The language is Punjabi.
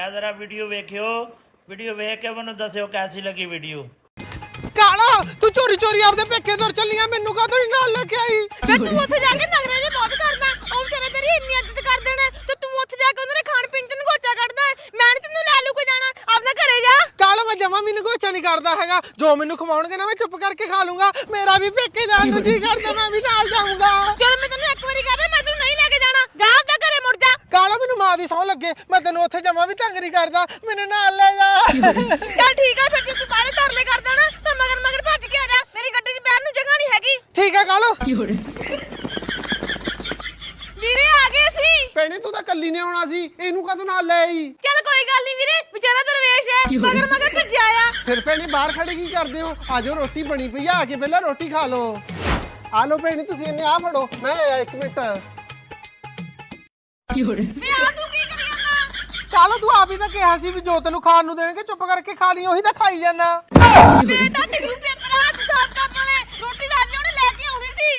जरा वीडियो वेखियो, वीडियो वेख के मैनू दस्सियो कैसी लगी वीडियो। काला तू चोरी चोरी आपदे पेके तुर चलिया मैनू काहतों नहीं नाल लेके आई ਵੇ ਤੂੰ ਉੱਥੇ ਜਾ ਕੇ ਨਖਰੇ ਜੇ ਬਹੁਤ ਕਰਦਾ ਉਹ ਵਿਚਾਰੇ ਤੇਰੀ ਇੰਨੀ ਇੱਜ਼ਤ ਕਰਦੇ ਨੇ ਤੇ ਤੂੰ ਉੱਥੇ ਜਾ ਕੇ ਉਹਨਾਂ ਦੇ ਖਾਣ ਪੀਣ ਚ ਨਗੋਚਾ ਕੱਢਦਾ ਮੈਂ ਨੀ ਤੈਨੂੰ ਲੈ ਲੂ ਕੇ ਜਾਣਾ ਆਪਣਾ ਘਰੇ ਜਾ ਕਾਲਾ ਮੈਂ ਜਮਾ ਮੈਨੂੰ ਗੋਚਾ ਨਹੀਂ ਕਰਦਾ ਹੈਗਾ ਜੋ ਮੈਨੂੰ ਖਵਾਉਣਗੇ ਨਾ ਮੈਂ ਚੁੱਪ ਕਰਕੇ ਖਾ ਲੂੰਗਾ ਮੇਰਾ ਵੀ ਪੇਕੇ ਜਾਣ ਨੂੰ ਜੀ ਕਰਦਾ ਮੈਂ ਵੀ ਨਾਲ ਜਾਊਂਗਾ ਜਦੋਂ ਮੈਂ ਤੈਨੂੰ ਇੱਕ ਵਾਰੀ ਕਹਦਾ ਮੈਂ ਤੈਨੂੰ ਨਹੀਂ ਲੈ ਕੇ ਜਾਣਾ ਜਾ ਆਪਦਾ ਘਰੇ ਮੁੜ ਜਾ ਕਾਲਾ ਮੈਨੂੰ ਮਾਂ ਦੀ ਸਹੁੰ ਲੱਗੇ ਮੈਂ ਤੈਨੂੰ ਉੱਥੇ ਜਮਾ ਵੀ ਤੰਗ ਨਹੀਂ ਕਰਦਾ ਮੈਨੂੰ ਨਾਲ ਲੈ ਜਾ ਚੱਲ ਠੀਕ ਆ ਫਿਰ ਜੇ ਤੂੰ ਬਾਹਲੇ ਤਰਲੇ ਕਰਦਾ ਨਾ ਤਾਂ ਮਗਰ ਮਗਰ ਭੱਜ ਕੇ ਆ ਜਾ ਮੇਰੀ ਗੱਡੀ 'ਚ ਬੈਠਣ ਨੂੰ ਜਗ੍ਹਾ ਨਹੀਂ ਹੈਗੀ ਠੀਕ ਹੈ ਕਾਲੋ ਵੀਰੇ ਆ ਗਏ ਸੀ ਭੈਣੇ ਤੂੰ ਤਾਂ ਕੱਲੀ ਨੇ ਆਉਣਾ ਸੀ ਇਹਨੂੰ ਕਦੋਂ ਨਾਲ ਲੈ ਆਈ ਚੱਲ ਕੋਈ ਗੱਲ ਨਹੀਂ ਵੀਰੇ ਵਿਚਾਰਾ ਦਰਵੇਸ਼ ਹੈ ਮਗਰ ਮਗਰ ਭੱਜਿਆ ਆ ਫਿਰ ਭੈਣੇ ਬਾਹਰ ਖੜੇ ਕੀ ਕਰਦੇ ਹੋ ਆਜੋ ਰੋਟੀ ਬਣੀ ਪਈ ਆ ਕੇ ਪਹਿਲਾਂ ਰੋਟੀ ਖਾ ਲਓ ਆ ਲਓ ਭੈਣੇ ਤੁਸੀਂ ਇਹਨੇ ਆ ਫੜੋ ਮੈਂ ਆਇਆ 1 ਮਿੰਟ ਵੇ ਆ ਤੂੰ ਕੀ ਕਰੀ ਜਾਂਦਾ ਕਾਲੋ ਤੂੰ ਆਪ ਹੀ ਤਾਂ ਕਿਹਾ ਸੀ ਵੀ ਜੋ ਤੈਨੂੰ ਖਾਣ ਨੂੰ ਦੇਣਗੇ ਚੁੱਪ ਕਰਕੇ ਖਾ ਲਈ ਉਹੀ ਤਾਂ ਖਾਈ ਜਾਣਾ ਵੇ ਤਾਂ ਟਿਕਰੂ ਪੇਪਰ ਹੱਥ ਸਾਫ ਕਰਨ ਵਾਲੇ ਰੋਟੀ ਤਾਂ ਅੱਜ ਉਹਨੇ ਲੈ ਕੇ ਆਉਣੀ ਸੀ